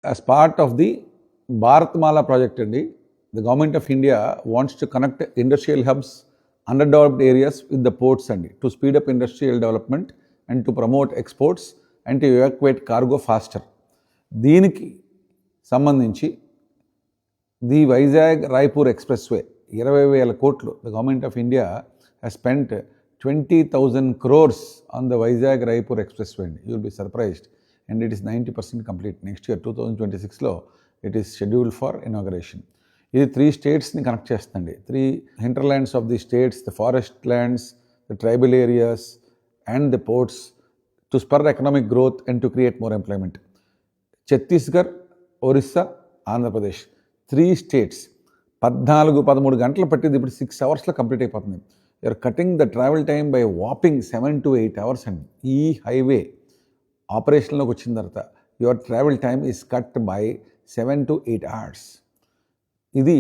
As part of the Bharatmala project, the government of India wants to connect industrial hubs, underdeveloped areas with the ports to speed up industrial development and to promote exports and to evacuate cargo faster. దీనికి సంబంధించి the Vizag Raipur expressway 20,000 కోట్లు, the government of India has spent 20,000 crores on the Vizag Raipur expressway. You will be surprised. And it is 90% complete. Next year 2026 it is scheduled for inauguration. ఇది 3 స్టేట్స్ని connect చేస్తుంది. 3 hinterlands of the states, the forest lands, the tribal areas and the ports to spur economic growth and to create more employment. Chhattisgarh, Orissa, Andhra Pradesh 3 states 14-13 గంటలు పట్టింది, ఇప్పుడు 6 అవర్స్లో complete అయిపోతుంది. You're cutting the travel time by whopping 7 to 8 hours అండి. ఈ highway ఆపరేషన్లోకి వచ్చిన తర్వాత your travel time is cut by 7 to 8 hours. ఇది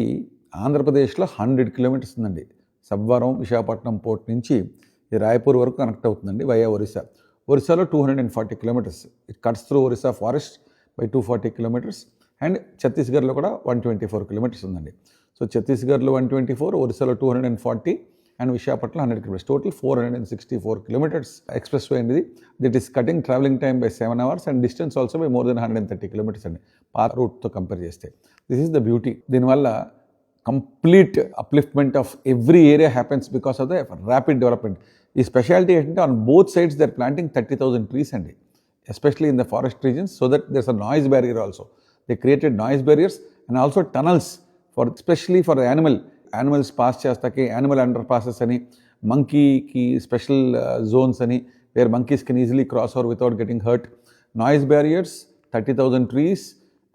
ఆంధ్రప్రదేశ్లో 100 kilometers ఉందండి. సబ్బవరం విశాఖపట్నం పోర్ట్ నుంచి ఈ రాయపూర్ వరకు కనెక్ట్ అవుతుందండి వయా ఒరిస్సా. ఒరిస్సాలో 240 kilometers. It cuts through Orissa forest by 240 kilometers. And ఛత్తీస్గఢ్లో కూడా 124 kilometers ఉందండి. సో ఛత్తీస్గఢ్లో 124, ఒరిస్సాలో 240 and Visakhapatnam 100 kilometers. Total 464 kilometers expressway అండి. That is cutting travelling time by 7 hours and distance also by more than 130 kilometers అండి, పాత రూట్తో కంపేర్ చేస్తే. This is the beauty. దీనివల్ల complete upliftment of every area happens because of the rapid development. ఈ speciality ఏంటంటే on both sides they are planting 30,000 trees అండి, especially in the forest regions, so that there's a noise barrier also. They created noise barriers and also tunnels for especially for animals pass చేస్తాకి animal underpasses అని, మంకీకి special zones అని, where monkeys can easily cross over without getting hurt. Noise barriers, 30,000 trees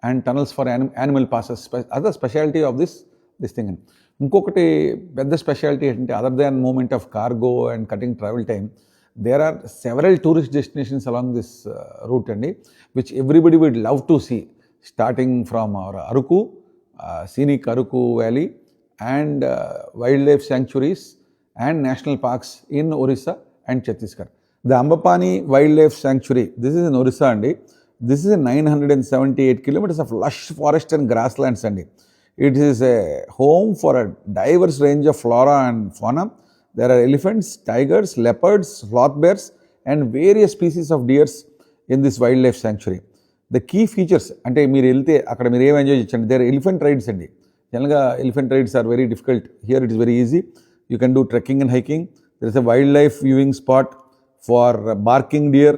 and tunnels for animal passes. Other speciality of this thing అండి. ఇంకొకటి పెద్ద speciality ఏంటంటే other than movement of cargo and cutting travel time, there are several tourist destinations along this route అండి, which everybody would love to see, starting from our Aruku, scenic Aruku Valley and wildlife sanctuaries and national parks in Orissa and Chhattisgarh. The Ambapani Wildlife Sanctuary, this is in Orissa అండి. This is a 978 kilometers of lush forest and grasslands అండి. It is a home for a diverse range of flora and fauna. There are elephants, tigers, leopards, sloth bears and various species of deers in this wildlife sanctuary. The key features అంటే మీరు వెళ్తే అక్కడ మీరు ఏం enjoy చేయొచ్చండి. There elephant rides అండి. జనరల్గా elephant rides are very difficult. Here it is very easy. You can do trekking and hiking. There is a wildlife viewing spot for barking deer,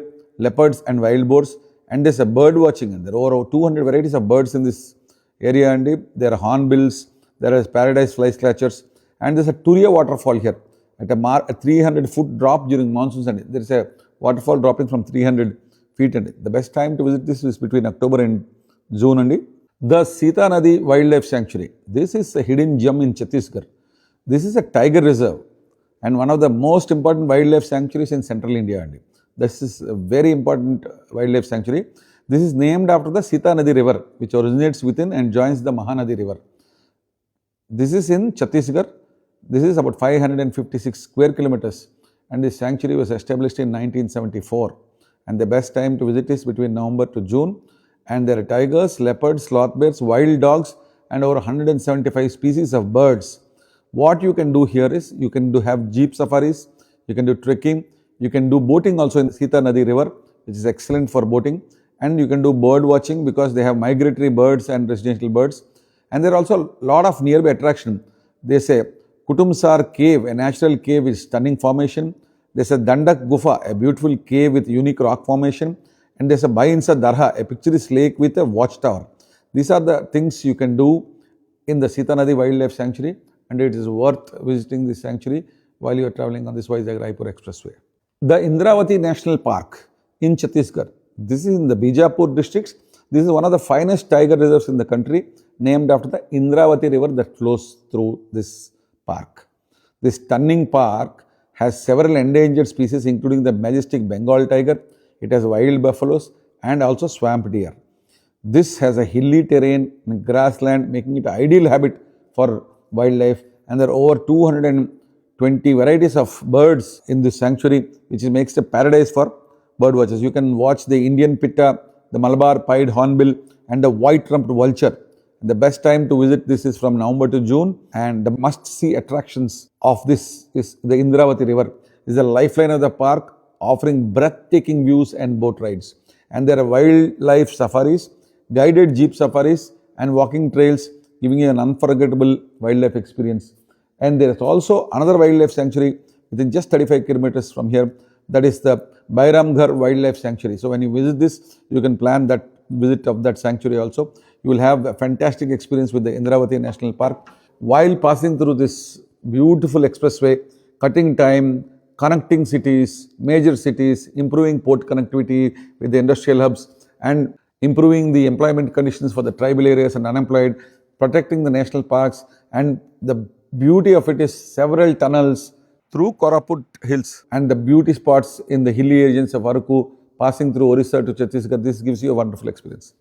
leopards and wild boars, and there's a bird watching. And there are over 200 varieties of birds in this area అండి. There are hornbills, there is paradise flycatchers and there's a Turia waterfall here at a 300-foot drop during monsoons and there is a waterfall dropping from 300 feet and the best time to visit this is between October and June and the Sita Nadi Wildlife Sanctuary. This is a hidden gem in Chhattisgarh. This is a tiger reserve and one of the most important wildlife sanctuaries in central India and this is a very important wildlife sanctuary. This is named after the Sita Nadi river which originates within and joins the Mahanadi river. This is in Chhattisgarh. This is about 556 square kilometers and this sanctuary was established in 1974 and the best time to visit is between November to June and there are tigers, leopards, sloth bears, wild dogs and over 175 species of birds. What you can do here is you can have jeep safaris, you can do trekking, you can do boating also in Sita Nadi river which is excellent for boating, and you can do bird watching because they have migratory birds and residential birds, and there are also a lot of nearby attraction. They say Kutumsar Cave, a natural cave with stunning formation. There's a Dandak Gufa, a beautiful cave with unique rock formation. And there's a Bainsa Darha, a picturesque lake with a watchtower. These are the things you can do in the Sita Nadi Wildlife Sanctuary and it is worth visiting this sanctuary while you are traveling on this Vizag Raipur Expressway. The Indravati National Park in Chhattisgarh. This is in the Bijapur district. This is one of the finest tiger reserves in the country, named after the Indravati river that flows through this park. This stunning park has several endangered species including the majestic Bengal tiger. It has wild buffaloes and also swamp deer. This has a hilly terrain and grassland making it ideal habitat for wildlife and there are over 220 varieties of birds in this sanctuary which makes it a paradise for bird watchers. You can watch the Indian pitta the Malabar pied hornbill, and the white-rumped vulture. The best time to visit this is from November to June, and the must-see attractions of this is the Indravati River. This is the lifeline of the park, offering breathtaking views and boat rides. And there are wildlife safaris, guided jeep safaris, and walking trails, giving you an unforgettable wildlife experience. And there is also another wildlife sanctuary within just 35 kilometers from here, that is the Bairamghar Wildlife Sanctuary. So when you visit this, you can plan that visit of that sanctuary also. You will have a fantastic experience with the Indravati National Park. While passing through this beautiful expressway, cutting time, connecting cities, major cities, improving port connectivity with the industrial hubs, and improving the employment conditions for the tribal areas and unemployed, protecting the national parks, and the beauty of it is several tunnels through Koraput Hills and the beauty spots in the hilly regions of Araku, passing through Orissa to Chhattisgarh. This gives you a wonderful experience.